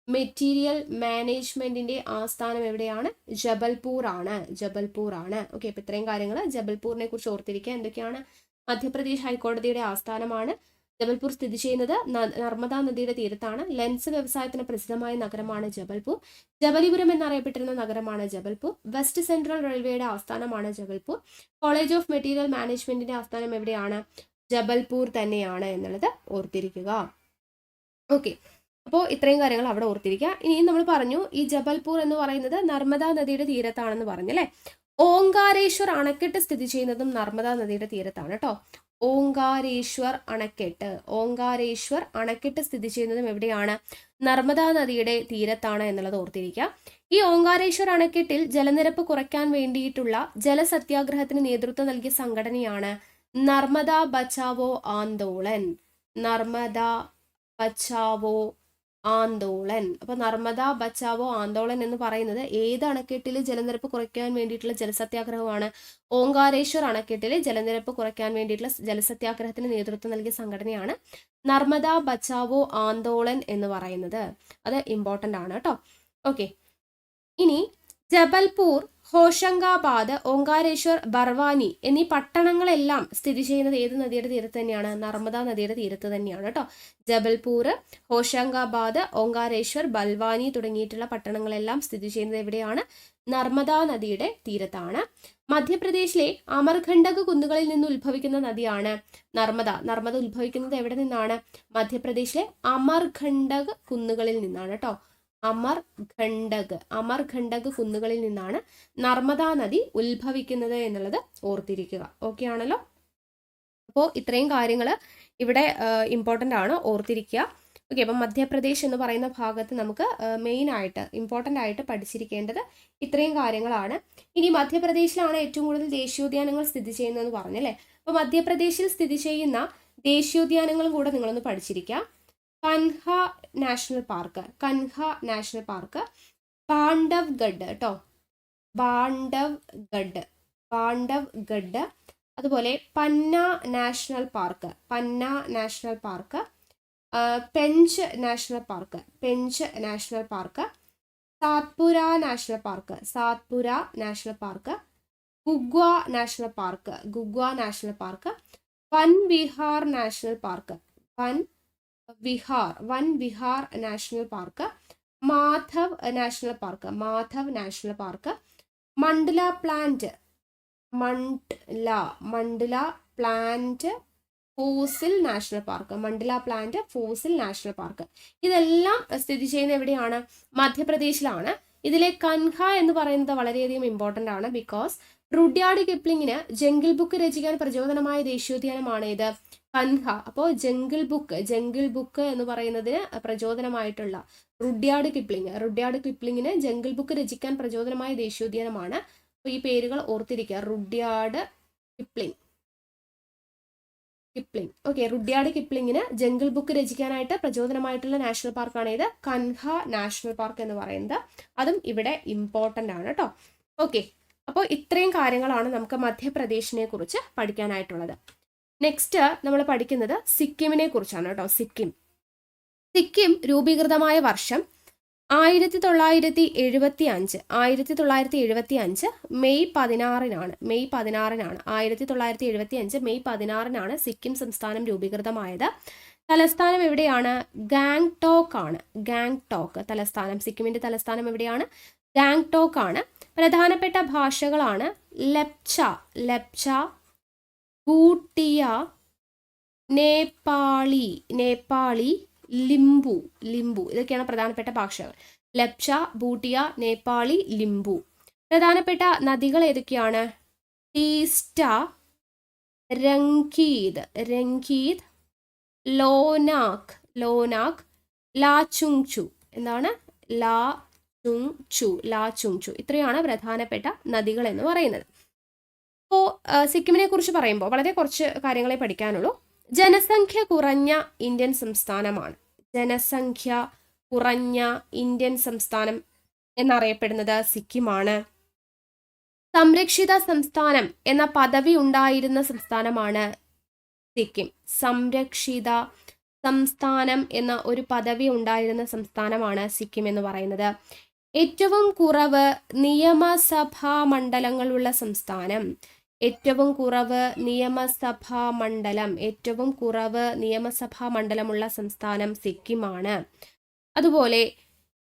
മെറ്റീരിയൽ മാനേജ്മെന്റിന്റെ ആസ്ഥാനം എവിടെയാണ്? ജബൽപൂർ ആണ്. ഓക്കെ, അപ്പൊ ഇത്രയും കാര്യങ്ങൾ ജബൽപൂരിനെ കുറിച്ച് ഓർത്തിരിക്കുക. എന്തൊക്കെയാണ്? മധ്യപ്രദേശ് ഹൈക്കോടതിയുടെ ആസ്ഥാനമാണ്. ജബൽപൂർ സ്ഥിതി ചെയ്യുന്നത് നർമ്മദ നദിയുടെ തീരത്താണ്. ലെൻസ് വ്യവസായത്തിന് പ്രസിദ്ധമായ നഗരമാണ് ജബൽപൂർ. ജബലിപുരം എന്നറിയപ്പെട്ടിരുന്ന നഗരമാണ് ജബൽപൂർ. വെസ്റ്റ് സെൻട്രൽ റെയിൽവേയുടെ ആസ്ഥാനമാണ് ജബൽപൂർ. കോളേജ് ഓഫ് മെറ്റീരിയൽ മാനേജ്മെന്റിന്റെ ആസ്ഥാനം എവിടെയാണ്? ജബൽപൂർ തന്നെയാണ് എന്നുള്ളത് ഓർത്തിരിക്കുക. ഓക്കെ, അപ്പോൾ ഇത്രയും കാര്യങ്ങൾ അവിടെ ഓർത്തിരിക്കുക. ഇനി നമ്മൾ പറഞ്ഞു ഈ ജബൽപൂർ എന്ന് പറയുന്നത് നർമ്മദ നദിയുടെ തീരത്താണെന്ന് പറഞ്ഞല്ലേ. ഓങ്കാരേശ്വർ അണക്കെട്ട് സ്ഥിതി ചെയ്യുന്നതും നർമ്മദ നദിയുടെ തീരത്താണ് കേട്ടോ. ഓങ്കാരേശ്വർ അണക്കെട്ട് സ്ഥിതി ചെയ്യുന്നതും എവിടെയാണ്? നർമ്മദ നദിയുടെ തീരത്താണ് എന്നുള്ളത് ഓർത്തിരിക്കുക. ഈ ഓങ്കാരേശ്വർ അണക്കെട്ടിൽ ജലനിരപ്പ് കുറയ്ക്കാൻ വേണ്ടിയിട്ടുള്ള ജലസത്യാഗ്രഹത്തിന് നേതൃത്വം നൽകിയ സംഘടനയാണ് നർമ്മദ ബച്ചാവോ ആന്തോളൻ. അപ്പൊ നർമ്മദ ബച്ചാവോ ആന്തോളൻ എന്ന് പറയുന്നത് ഏത് അണക്കെട്ടിൽ ജലനിരപ്പ് കുറയ്ക്കാൻ വേണ്ടിയിട്ടുള്ള ജലസത്യാഗ്രഹമാണ്? ഓങ്കാരേശ്വർ അണക്കെട്ടിൽ ജലനിരപ്പ് കുറയ്ക്കാൻ വേണ്ടിയിട്ടുള്ള ജലസത്യാഗ്രഹത്തിന് നേതൃത്വം നൽകിയ സംഘടനയാണ് നർമ്മദ ബച്ചാവോ ആന്തോളൻ എന്ന് പറയുന്നത്. അത് ഇമ്പോർട്ടൻ്റ് ആണ് കേട്ടോ. ഓക്കെ, ഇനി ജബൽപൂർ, ഹോഷങ്കാബാദ്, ഓങ്കാരേശ്വർ, ബർവാനി എന്നീ പട്ടണങ്ങളെല്ലാം സ്ഥിതി ചെയ്യുന്നത് ഏത് നദിയുടെ തീരത്ത് തന്നെയാണ്? നർമ്മദ നദിയുടെ തീരത്ത് തന്നെയാണ് കേട്ടോ. ജബൽപൂർ, ഹോഷങ്കാബാദ്, ഓങ്കാരേശ്വർ, ബൽവാനി തുടങ്ങിയിട്ടുള്ള പട്ടണങ്ങളെല്ലാം സ്ഥിതി ചെയ്യുന്നത് എവിടെയാണ്? നർമ്മദ നദിയുടെ തീരത്താണ്. മധ്യപ്രദേശിലെ അമർഖണ്ഡക് കുന്നുകളിൽ നിന്ന് ഉത്ഭവിക്കുന്ന നദിയാണ് നർമ്മദ. നർമ്മദ ഉത്ഭവിക്കുന്നത് എവിടെ നിന്നാണ്? മധ്യപ്രദേശിലെ അമർഖണ്ഡക് കുന്നുകളിൽ നിന്നാണ് കേട്ടോ. അമർഖണ്ഡക് കുന്നുകളിൽ നിന്നാണ് നർമ്മദ നദി ഉത്ഭവിക്കുന്നത് എന്നുള്ളത് ഓർത്തിരിക്കുക. ഓക്കെ ആണല്ലോ. അപ്പോൾ ഇത്രയും കാര്യങ്ങൾ ഇവിടെ ഇമ്പോർട്ടൻ്റ് ആണ്, ഓർത്തിരിക്കുക. ഓക്കെ, അപ്പം മധ്യപ്രദേശ് എന്ന് പറയുന്ന ഭാഗത്ത് നമുക്ക് മെയിനായിട്ട് ഇമ്പോർട്ടൻ്റ് ആയിട്ട് പഠിച്ചിരിക്കേണ്ടത് ഇത്രയും കാര്യങ്ങളാണ്. ഇനി മധ്യപ്രദേശിലാണ് ഏറ്റവും കൂടുതൽ ദേശീയോദ്യാനങ്ങൾ സ്ഥിതി ചെയ്യുന്നതെന്ന് പറഞ്ഞല്ലേ. അപ്പോൾ മധ്യപ്രദേശിൽ സ്ഥിതി ചെയ്യുന്ന ദേശീയോദ്യാനങ്ങളും കൂടെ നിങ്ങളൊന്ന് പഠിച്ചിരിക്കാം. Kanha national park, Kanha national park, Bandhavgarh കേട്ടോ, ബാണ്ഡവ്ഗഡ്, ബാണ്ഡവ്ഗഡ്. അതുപോലെ Panna national park, Panna national park, Pench national park, Pench national park, Satpura national park, Satpura national park, Ghughua national park, Ghughua national park, Van Vihar national park, Van Vihar national park, Madhav national park, Madhav national park, Mandla plant, Mandla plant fossil national park, Mandla plant fossil national park. ഇതെല്ലാം സ്ഥിതി ചെയ്യുന്ന എവിടെയാണ്? മധ്യപ്രദേശിലാണ്. ഇതിലെ കൻഹ എന്ന് പറയുന്നത് വളരെയധികം ഇമ്പോർട്ടൻ്റ് ആണ്. ബിക്കോസ് റുഡ്യാർഡ് കിപ്ലിങ്ങിന് ജംഗിൾ ബുക്ക് രചിക്കാൻ പ്രചോദനമായ ദേശീയോദ്യാനമാണ് ഇത്, കൻഹ. അപ്പോൾ ജംഗിൾ ബുക്ക് എന്ന് പറയുന്നതിന് പ്രചോദനമായിട്ടുള്ള റുഡ്യാർഡ് കിപ്ലിങ്ങിന് ജംഗിൾ ബുക്ക് രചിക്കാൻ പ്രചോദനമായ ദേശീയോദ്യാനമാണ്. അപ്പോൾ ഈ പേരുകൾ ഓർത്തിരിക്കുക, റുഡ്യാർഡ് കിപ്ലിംഗ്. ഓക്കെ, റുഡ്യാർഡ് കിപ്ലിങ്ങിന് ജംഗിൾ ബുക്ക് രചിക്കാനായിട്ട് പ്രചോദനമായിട്ടുള്ള നാഷണൽ പാർക്കാണ് ഇത്, കൻഹ നാഷണൽ പാർക്ക് എന്ന് പറയുന്നത്. അതും ഇവിടെ ഇമ്പോർട്ടൻ്റ് ആണ് കേട്ടോ. ഓക്കെ, അപ്പോൾ ഇത്രയും കാര്യങ്ങളാണ് നമുക്ക് മധ്യപ്രദേശിനെ കുറിച്ച് പഠിക്കാനായിട്ടുള്ളത്. നെക്സ്റ്റ് നമ്മൾ പഠിക്കുന്നത് സിക്കിമിനെ കുറിച്ചാണ് കേട്ടോ. സിക്കിം രൂപീകൃതമായ വർഷം 1975 മെയ് 16-നാണ്. 1975 സിക്കിം സംസ്ഥാനം രൂപീകൃതമായത്. തലസ്ഥാനം എവിടെയാണ്? ഗാംഗ്ടോക്ക് ആണ്. ഗാംഗ്ടോക്ക് തലസ്ഥാനം, സിക്കിമിന്റെ തലസ്ഥാനം എവിടെയാണ്? ഗാംഗ്ടോക്ക് ആണ്. പ്രധാനപ്പെട്ട ഭാഷകളാണ് ലെപ്ച, ഭൂട്ടിയ, നേപ്പാളി, ലിംബു. ഇതൊക്കെയാണ് പ്രധാനപ്പെട്ട ഭാഷകൾ. ലെപ്ച, ഭൂട്ടിയ, നേപ്പാളി, ലിംബു. പ്രധാനപ്പെട്ട നദികൾ ഏതൊക്കെയാണ്? ടീസ്റ്റ, രംഗീത്, ലോനാക്, ലാചുങ്ചു. എന്താണ്? ലാചുങ്ചു. ഇത്രയാണ് പ്രധാനപ്പെട്ട നദികൾ എന്ന് പറയുന്നത്. അപ്പോൾ സിക്കിമിനെ കുറിച്ച് പറയുമ്പോൾ വളരെ കുറച്ച് കാര്യങ്ങളെ പഠിക്കാനുള്ളൂ. ജനസംഖ്യ കുറഞ്ഞ ഇന്ത്യൻ സംസ്ഥാനമാണ്. ജനസംഖ്യ കുറഞ്ഞ ഇന്ത്യൻ സംസ്ഥാനം എന്നറിയപ്പെടുന്നത് സിക്കിമാണ്. സംരക്ഷിത സംസ്ഥാനം എന്ന പദവി ഉണ്ടായിരുന്ന സംസ്ഥാനമാണ് സിക്കിം. സംരക്ഷിത സംസ്ഥാനം എന്ന ഒരു പദവി ഉണ്ടായിരുന്ന സംസ്ഥാനമാണ് സിക്കിം എന്ന് പറയുന്നത്. ഏറ്റവും കുറവ് നിയമസഭാ മണ്ഡലങ്ങളുള്ള സംസ്ഥാനം, ഏറ്റവും കുറവ് നിയമസഭാ മണ്ഡലമുള്ള സംസ്ഥാനം സിക്കിമാണ്. അതുപോലെ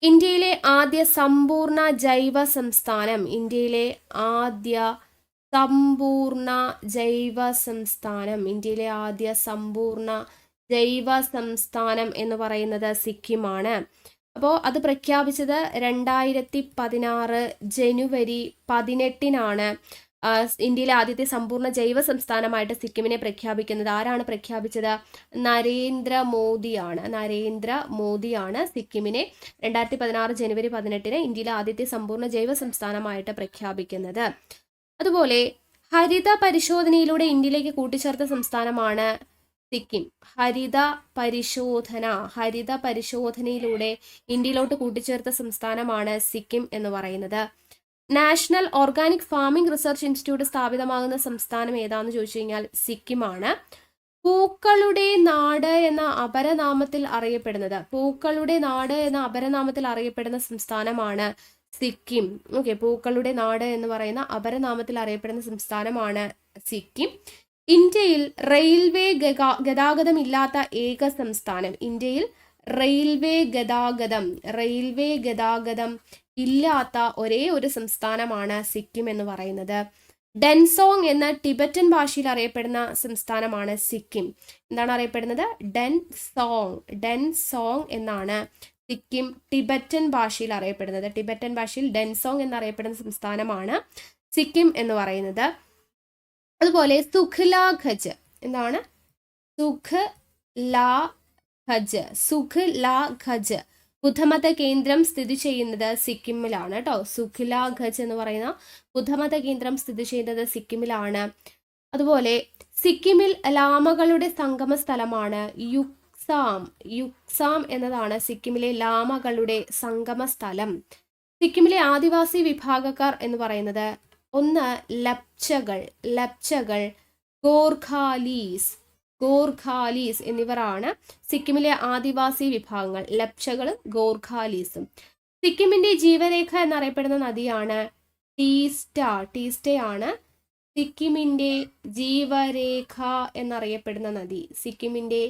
ഇന്ത്യയിലെ ആദ്യ സമ്പൂർണ്ണ ജൈവ സംസ്ഥാനം, എന്ന് പറയുന്നത് സിക്കിമാണ്. അപ്പോൾ അത് പ്രഖ്യാപിച്ചത് 2016 ജനുവരി 18-നാണ്. ഇന്ത്യയിലെ ആദ്യത്തെ സമ്പൂർണ്ണ ജൈവ സംസ്ഥാനമായിട്ട് സിക്കിമിനെ പ്രഖ്യാപിക്കുന്നത്. ആരാണ് പ്രഖ്യാപിച്ചത്? നരേന്ദ്രമോദിയാണ് സിക്കിമിനെ 2016 ജനുവരി 18-ന് ഇന്ത്യയിലെ ആദ്യത്തെ സമ്പൂർണ്ണ ജൈവ സംസ്ഥാനമായിട്ട് പ്രഖ്യാപിക്കുന്നത്. അതുപോലെ ഹരിത പരിശോധനയിലൂടെ ഇന്ത്യയിലേക്ക് കൂട്ടിച്ചേർത്ത സംസ്ഥാനമാണ് സിക്കിം. ഹരിത പരിശോധനയിലൂടെ ഇന്ത്യയിലോട്ട് കൂട്ടിച്ചേർത്ത സംസ്ഥാനമാണ് സിക്കിം എന്ന് പറയുന്നത്. National organic farming research institute സ്ഥാപിതമാകുന്ന സംസ്ഥാനം ഏതാണെന്ന് ചോദിച്ചു കഴിഞ്ഞാൽ സിക്കിമാണ്. പൂക്കളുടെ നാട് എന്ന അപരനാമത്തിൽ അറിയപ്പെടുന്ന സംസ്ഥാനമാണ് സിക്കിം. ഓക്കെ, പൂക്കളുടെ നാട് എന്ന് പറയുന്ന അപരനാമത്തിൽ അറിയപ്പെടുന്ന സംസ്ഥാനമാണ് സിക്കിം. ഇന്ത്യയിൽ റെയിൽവേ ഗതാഗതം ഇല്ലാത്ത ഏക സംസ്ഥാനം, റെയിൽവേ ഗതാഗതം ഇല്ലാത്ത ഒരേ ഒരു സംസ്ഥാനമാണ് സിക്കിം എന്ന് പറയുന്നത്. ഡെൻസോങ് എന്ന ടിബറ്റൻ ഭാഷയിൽ അറിയപ്പെടുന്ന സംസ്ഥാനമാണ് സിക്കിം. എന്താണ് അറിയപ്പെടുന്നത്? ഡെൻസോങ് എന്നാണ് സിക്കിം ടിബറ്റൻ ഭാഷയിൽ അറിയപ്പെടുന്നത്. ടിബറ്റൻ ഭാഷയിൽ ഡെൻസോങ് എന്നറിയപ്പെടുന്ന സംസ്ഥാനമാണ് സിക്കിം എന്ന് പറയുന്നത്. അതുപോലെ സുഖ്ലാഖജ്, എന്താണ്? സുഖ്ലാഖജ് ഖജ്, സുഖ് ലാ ഖജ് ബുദ്ധമത കേന്ദ്രം സ്ഥിതി ചെയ്യുന്നത് സിക്കിമിലാണ് കേട്ടോ. സുഖ് ലാ ഖജ് എന്ന് പറയുന്ന ബുദ്ധമത കേന്ദ്രം സ്ഥിതി ചെയ്യുന്നത് സിക്കിമിലാണ്. അതുപോലെ സിക്കിമിൽ ലാമകളുടെ സംഗമ സ്ഥലമാണ് യുക്സാം. യുക്സാം എന്നതാണ് സിക്കിമിലെ ലാമകളുടെ സംഗമ സ്ഥലം. സിക്കിമിലെ ആദിവാസി വിഭാഗക്കാർ എന്ന് പറയുന്നത് ഒന്ന് ലപ്ചകൾ, ഗോർഖാലീസ് എന്നിവരാണ് സിക്കിമിലെ ആദിവാസി വിഭാഗങ്ങൾ, ലപ്ചകളും ഗോർഖാലീസും. സിക്കിമിന്റെ ജീവരേഖ എന്നറിയപ്പെടുന്ന നദിയാണ് ടീസ്റ്റയാണ് സിക്കിമിന്റെ ജീവരേഖ എന്നറിയപ്പെടുന്ന നദി. സിക്കിമിന്റെ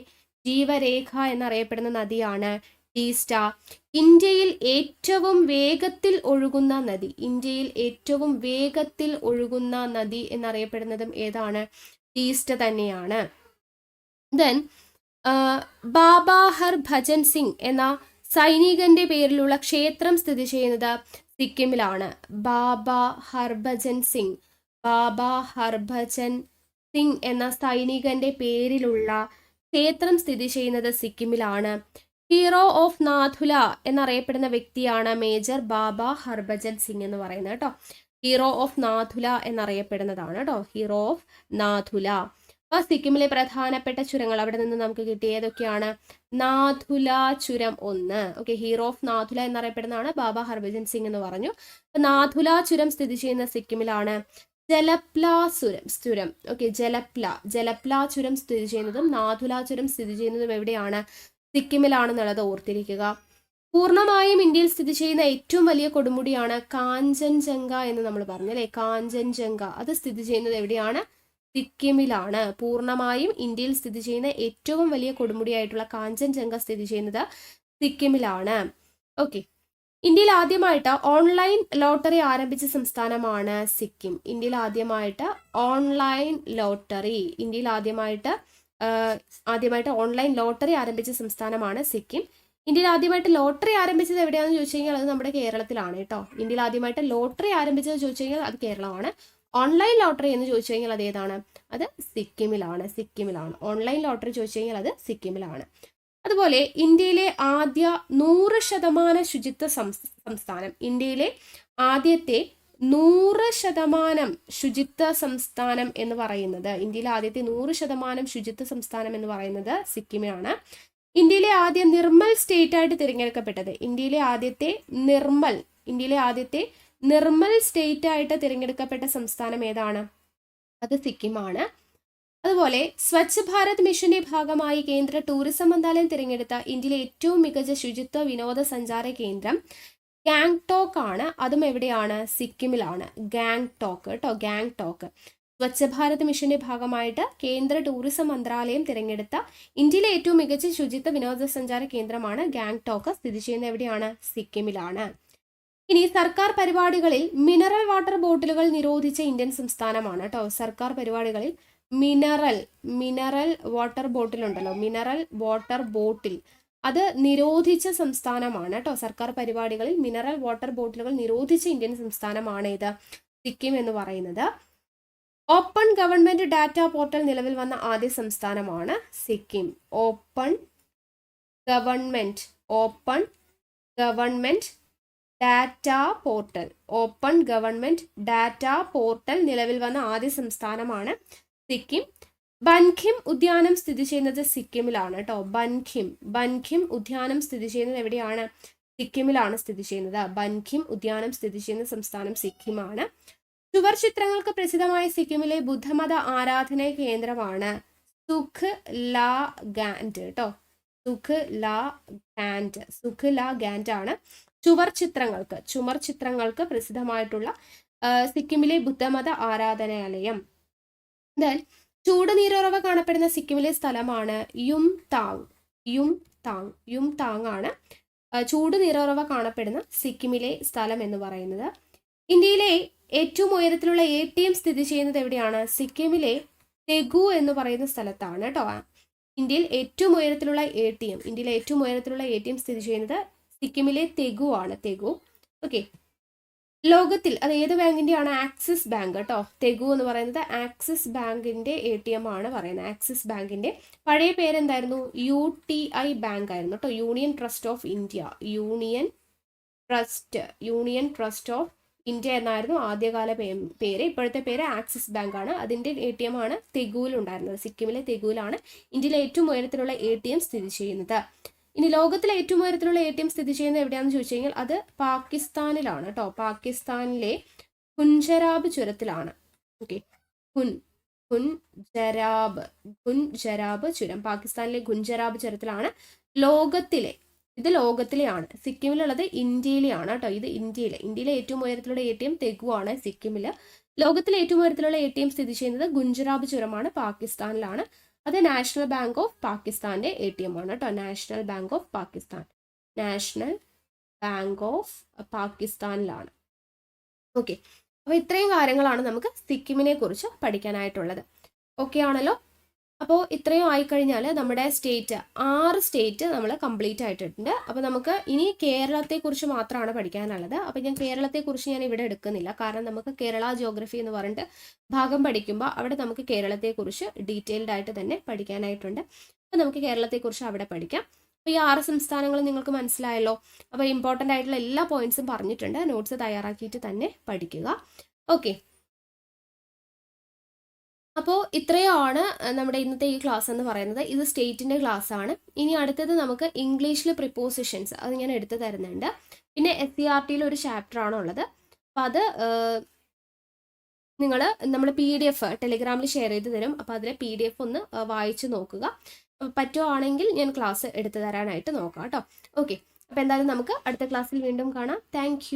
ജീവരേഖ എന്നറിയപ്പെടുന്ന നദിയാണ് ടീസ്റ്റ. ഇന്ത്യയിൽ ഏറ്റവും വേഗത്തിൽ ഒഴുകുന്ന നദി എന്നറിയപ്പെടുന്നതും ഏതാണ്? ടീസ്റ്റ തന്നെയാണ്. ദെൻ ബാബ ഹർഭജൻ സിംഗ് എന്ന സൈനികന്റെ പേരിലുള്ള ക്ഷേത്രം സ്ഥിതി ചെയ്യുന്നത് സിക്കിമിലാണ്. ബാബ ഹർഭജൻ സിംഗ് എന്ന സൈനികന്റെ പേരിലുള്ള ക്ഷേത്രം സ്ഥിതി ചെയ്യുന്നത് സിക്കിമിലാണ്. ഹീറോ ഓഫ് നാഥുല എന്നറിയപ്പെടുന്ന വ്യക്തിയാണ് മേജർ ബാബ ഹർഭജൻ സിംഗ് എന്ന് പറയുന്നത് കേട്ടോ. ഹീറോ ഓഫ് നാഥുല എന്നറിയപ്പെടുന്നതാണ് കേട്ടോ, ഹീറോ ഓഫ് നാഥുല. അപ്പൊ സിക്കിമിലെ പ്രധാനപ്പെട്ട ചുരങ്ങൾ അവിടെ നിന്ന് നമുക്ക് കിട്ടിയ ഏതൊക്കെയാണ്? നാഥുല ചുരം 1. ഓക്കെ, ഹീറോ ഓഫ് നാഥുല എന്നറിയപ്പെടുന്നതാണ് ബാബ ഹർഭജൻ സിംഗ് എന്ന് പറഞ്ഞു. നാഥുല ചുരം സ്ഥിതി ചെയ്യുന്ന സിക്കിമിലാണ്. ജലപ്ല ചുരം ഓക്കെ, ജലപ്ല ചുരം സ്ഥിതി ചെയ്യുന്നതും നാഥുല ചുരം സ്ഥിതി ചെയ്യുന്നതും എവിടെയാണ്? സിക്കിമിലാണെന്നുള്ളത് ഓർത്തിരിക്കുക. പൂർണ്ണമായും ഇന്ത്യയിൽ സ്ഥിതി ചെയ്യുന്ന ഏറ്റവും വലിയ കൊടുമുടിയാണ് കാഞ്ചൻജംഗ എന്ന് നമ്മൾ പറഞ്ഞു അല്ലെ. കാഞ്ചൻജംഗ അത് സ്ഥിതി ചെയ്യുന്നത് എവിടെയാണ്? സിക്കിമിലാണ്. പൂർണ്ണമായും ഇന്ത്യയിൽ സ്ഥിതി ചെയ്യുന്ന ഏറ്റവും വലിയ കൊടുമുടിയായിട്ടുള്ള കാഞ്ചൻജംഗ സ്ഥിതി ചെയ്യുന്നത് സിക്കിമിലാണ്. ഓക്കെ, ഇന്ത്യയിൽ ആദ്യമായിട്ട് ഓൺലൈൻ ലോട്ടറി ആരംഭിച്ച സംസ്ഥാനമാണ് സിക്കിം. ഇന്ത്യയിൽ ആദ്യമായിട്ട് ഓൺലൈൻ ലോട്ടറി ആരംഭിച്ച സംസ്ഥാനമാണ് സിക്കിം. ഇന്ത്യയിൽ ആദ്യമായിട്ട് ലോട്ടറി ആരംഭിച്ചത് എവിടെയാണെന്ന് ചോദിച്ചു കഴിഞ്ഞാൽ അത് നമ്മുടെ കേരളത്തിലാണ് കേട്ടോ. ഇന്ത്യയിൽ ആദ്യമായിട്ട് ലോട്ടറി ആരംഭിച്ചത് ചോദിച്ചു കഴിഞ്ഞാൽ അത് കേരളമാണ്. ഓൺലൈൻ ലോട്ടറി എന്ന് ചോദിച്ചു കഴിഞ്ഞാൽ അത് ഏതാണ്? അത് സിക്കിമിലാണ്. ഓൺലൈൻ ലോട്ടറി ചോദിച്ചു കഴിഞ്ഞാൽ അത് സിക്കിമിലാണ്. അതുപോലെ ഇന്ത്യയിലെ ആദ്യ 100% ശുചിത്വ സംസ്ഥാനം, ഇന്ത്യയിലെ ആദ്യത്തെ 100% ശുചിത്വ സംസ്ഥാനം എന്ന് പറയുന്നത്, ഇന്ത്യയിലെ ആദ്യത്തെ 100% ശുചിത്വ സംസ്ഥാനം എന്ന് പറയുന്നത് സിക്കിമാണ്. ഇന്ത്യയിലെ ആദ്യ നിർമ്മൽ സ്റ്റേറ്റ് ആയിട്ട് തിരഞ്ഞെടുക്കപ്പെട്ടത്, ഇന്ത്യയിലെ ആദ്യത്തെ നിർമ്മൽ സ്റ്റേറ്റ് ആയിട്ട് തിരഞ്ഞെടുക്കപ്പെട്ട സംസ്ഥാനം ഏതാണ്? അത് സിക്കിമാണ്. അതുപോലെ സ്വച്ഛ് ഭാരത് മിഷന്റെ ഭാഗമായി കേന്ദ്ര ടൂറിസം മന്ത്രാലയം തിരഞ്ഞെടുത്ത ഇന്ത്യയിലെ ഏറ്റവും മികച്ച ശുചിത്വ വിനോദസഞ്ചാര കേന്ദ്രം ഗാംഗ്ടോക്ക് ആണ്. അതും എവിടെയാണ്? സിക്കിമിലാണ്. ഗാംഗ്ടോക്ക് കേട്ടോ, ഗാംഗ്ടോക്ക്. സ്വച്ഛ് ഭാരത് മിഷന്റെ ഭാഗമായിട്ട് കേന്ദ്ര ടൂറിസം മന്ത്രാലയം തിരഞ്ഞെടുത്ത ഇന്ത്യയിലെ ഏറ്റവും മികച്ച ശുചിത്വ വിനോദസഞ്ചാര കേന്ദ്രമാണ് ഗാംഗ്ടോക്ക്. സ്ഥിതി ചെയ്യുന്നത് എവിടെയാണ്? സിക്കിമിലാണ്. ഇനി സർക്കാർ പരിപാടികളിൽ മിനറൽ വാട്ടർ ബോട്ടിലുകൾ നിരോധിച്ച ഇന്ത്യൻ സംസ്ഥാനമാണ് കേട്ടോ. സർക്കാർ പരിപാടികളിൽ മിനറൽ വാട്ടർ ബോട്ടിൽ ഉണ്ടല്ലോ, മിനറൽ വാട്ടർ ബോട്ടിൽ അത് നിരോധിച്ച സംസ്ഥാനമാണ് കേട്ടോ. സർക്കാർ പരിപാടികളിൽ മിനറൽ വാട്ടർ ബോട്ടിലുകൾ നിരോധിച്ച ഇന്ത്യൻ സംസ്ഥാനമാണ് ഇത് സിക്കിം എന്ന് പറയുന്നത്. ഓപ്പൺ ഗവൺമെന്റ് ഡാറ്റ പോർട്ടൽ നിലവിൽ വന്ന ആദ്യ സംസ്ഥാനമാണ് Sikkim. Open government data portal നിലവിൽ വന്ന ആദ്യ സംസ്ഥാനമാണ് സിക്കിം. ബൻഖിം ഉദ്യാനം സ്ഥിതി ചെയ്യുന്നത് സിക്കിമിലാണ് കേട്ടോ. ബൻഖിം ഉദ്യാനം സ്ഥിതി ചെയ്യുന്നത് എവിടെയാണ്? സിക്കിമിലാണ് സ്ഥിതി ചെയ്യുന്നത്. ബൻഖിം ഉദ്യാനം സ്ഥിതി ചെയ്യുന്ന സംസ്ഥാനം സിക്കിമാണ്. ചുവർ ചിത്രങ്ങൾക്ക് പ്രസിദ്ധമായ സിക്കിമിലെ ബുദ്ധമത ആരാധന കേന്ദ്രമാണ് സുഖ് ലാ ഗാൻഡ് കേട്ടോ. സുഖ് ലാ ഗാൻഡ് ആണ് ചുവർ ചിത്രങ്ങൾക്ക് പ്രസിദ്ധമായിട്ടുള്ള സിക്കിമിലെ ബുദ്ധമത ആരാധനാലയം. ദെൻ ചൂട് നീരുറവ കാണപ്പെടുന്ന സിക്കിമിലെ സ്ഥലമാണ് യുംതാങ് ആണ് ചൂട് നീരുറവ കാണപ്പെടുന്ന സിക്കിമിലെ സ്ഥലം എന്ന് പറയുന്നത്. ഇന്ത്യയിലെ ഏറ്റവും ഉയരത്തിലുള്ള ATM സ്ഥിതി ചെയ്യുന്നത് എവിടെയാണ്? സിക്കിമിലെ തെഗു എന്ന് പറയുന്ന സ്ഥലത്താണ് കേട്ടോ. ഇന്ത്യയിൽ ഏറ്റവും ഉയരത്തിലുള്ള ATM സ്ഥിതി ചെയ്യുന്നത് സിക്കിമിലെ തെഗു ആണ്. ഓക്കെ, ലോകത്തിൽ അത് ഏത് ബാങ്കിൻ്റെയാണ്? ആക്സിസ് ബാങ്ക് കേട്ടോ. തെഗു എന്ന് പറയുന്നത് ആക്സിസ് ബാങ്കിൻ്റെ ATM ആണ് പറയുന്നത്. ആക്സിസ് ബാങ്കിൻ്റെ പഴയ പേരെന്തായിരുന്നു? UTI ബാങ്ക് ആയിരുന്നു കേട്ടോ. Union trust of India. Union trust of India എന്നായിരുന്നു ആദ്യകാല പേര്. ഇപ്പോഴത്തെ പേര് ആക്സിസ് ബാങ്ക് ആണ്. അതിൻ്റെ ATM ആണ് തെഗുവിലുണ്ടായിരുന്നത്. സിക്കിമിലെ തെഗുവിലാണ് ഇന്ത്യയിലെ ഏറ്റവും ഉയരത്തിലുള്ള ATM സ്ഥിതി ചെയ്യുന്നത്. ഇനി ലോകത്തിലെ ഏറ്റവും ഉയരത്തിലുള്ള ATM സ്ഥിതി ചെയ്യുന്നത് എവിടെയാണെന്ന് ചോദിച്ചു കഴിഞ്ഞാൽ അത് പാകിസ്ഥാനിലാണ് കേട്ടോ. പാകിസ്ഥാനിലെ ഖുൻജരാബ് ചുരത്തിലാണ്. ഓക്കെ, ഖുൻജരാബ് ചുരം, പാകിസ്ഥാനിലെ ഖുൻജരാബ് ചുരത്തിലാണ്. ഇത് ലോകത്തിലെയാണ്. സിക്കിമിലുള്ളത് ഇന്ത്യയിലെയാണ് കേട്ടോ. ഇത് ഇന്ത്യയിലെ ഏറ്റവും ഉയരത്തിലുള്ള ATM തെഗു ആണ് സിക്കിമില്. ലോകത്തിലെ ഏറ്റവും ഉയരത്തിലുള്ള ATM സ്ഥിതി ചെയ്യുന്നത് ഖുൻജറാബ് ചുരമാണ്, പാകിസ്ഥാനിലാണ്. അത് നാഷണൽ ബാങ്ക് ഓഫ് പാകിസ്ഥാന്റെ ATM ആണ് കേട്ടോ. നാഷണൽ ബാങ്ക് ഓഫ് പാകിസ്ഥാനിലാണ്. ഓക്കെ, അപ്പോൾ ഇത്രയും കാര്യങ്ങളാണ് നമുക്ക് സിക്കിമിനെ കുറിച്ച് പഠിക്കാനായിട്ടുള്ളത്. ഓക്കെ ആണല്ലോ. അപ്പോൾ ഇത്രയും ആയിക്കഴിഞ്ഞാൽ നമ്മുടെ 6 സ്റ്റേറ്റ് നമ്മൾ കംപ്ലീറ്റ് ആയിട്ടുണ്ട്. അപ്പോൾ നമുക്ക് ഇനി കേരളത്തെക്കുറിച്ച് മാത്രമാണ് പഠിക്കാനുള്ളത്. അപ്പോൾ ഞാൻ കേരളത്തെക്കുറിച്ച് ഞാൻ ഇവിടെ എടുക്കുന്നില്ല, കാരണം നമുക്ക് കേരള ജോഗ്രഫി എന്ന് പറഞ്ഞിട്ട് ഭാഗം പഠിക്കുമ്പോൾ അവിടെ നമുക്ക് കേരളത്തെക്കുറിച്ച് ഡീറ്റെയിൽഡ് ആയിട്ട് തന്നെ പഠിക്കാനായിട്ടുണ്ട്. അപ്പോൾ നമുക്ക് കേരളത്തെക്കുറിച്ച് അവിടെ പഠിക്കാം. അപ്പോൾ ഈ 6 സംസ്ഥാനങ്ങൾ നിങ്ങൾക്ക് മനസ്സിലായല്ലോ. അപ്പോൾ ഇമ്പോർട്ടൻ്റ് ആയിട്ടുള്ള എല്ലാ പോയിന്റ്സും പറഞ്ഞിട്ടുണ്ട്. നോട്ട്സ് തയ്യാറാക്കിയിട്ട് തന്നെ പഠിക്കുക. ഓക്കെ, അപ്പോൾ ഇത്രയാണ് നമ്മുടെ ഇന്നത്തെ ഈ ക്ലാസ് എന്ന് പറയുന്നത്. ഇത് സ്റ്റേറ്റിൻ്റെ ക്ലാസ് ആണ്. ഇനി അടുത്തത് നമുക്ക് ഇംഗ്ലീഷിൽ പ്രിപ്പോസിഷൻസ്, അത് ഞാൻ എടുത്തു തരുന്നുണ്ട്. പിന്നെ SCERTയിൽ ഒരു ചാപ്റ്റർ ആണ് ഉള്ളത്. അപ്പോൾ അത് നമ്മൾ PDF ടെലിഗ്രാമിൽ ഷെയർ ചെയ്ത് തരും. അപ്പോൾ അതിലെ PDF ഒന്ന് വായിച്ച് നോക്കുക. പറ്റുവാണെങ്കിൽ ഞാൻ ക്ലാസ് എടുത്തു തരാനായിട്ട് നോക്കാം കേട്ടോ. ഓക്കെ, അപ്പോൾ എന്തായാലും നമുക്ക് അടുത്ത ക്ലാസ്സിൽ വീണ്ടും കാണാം. താങ്ക്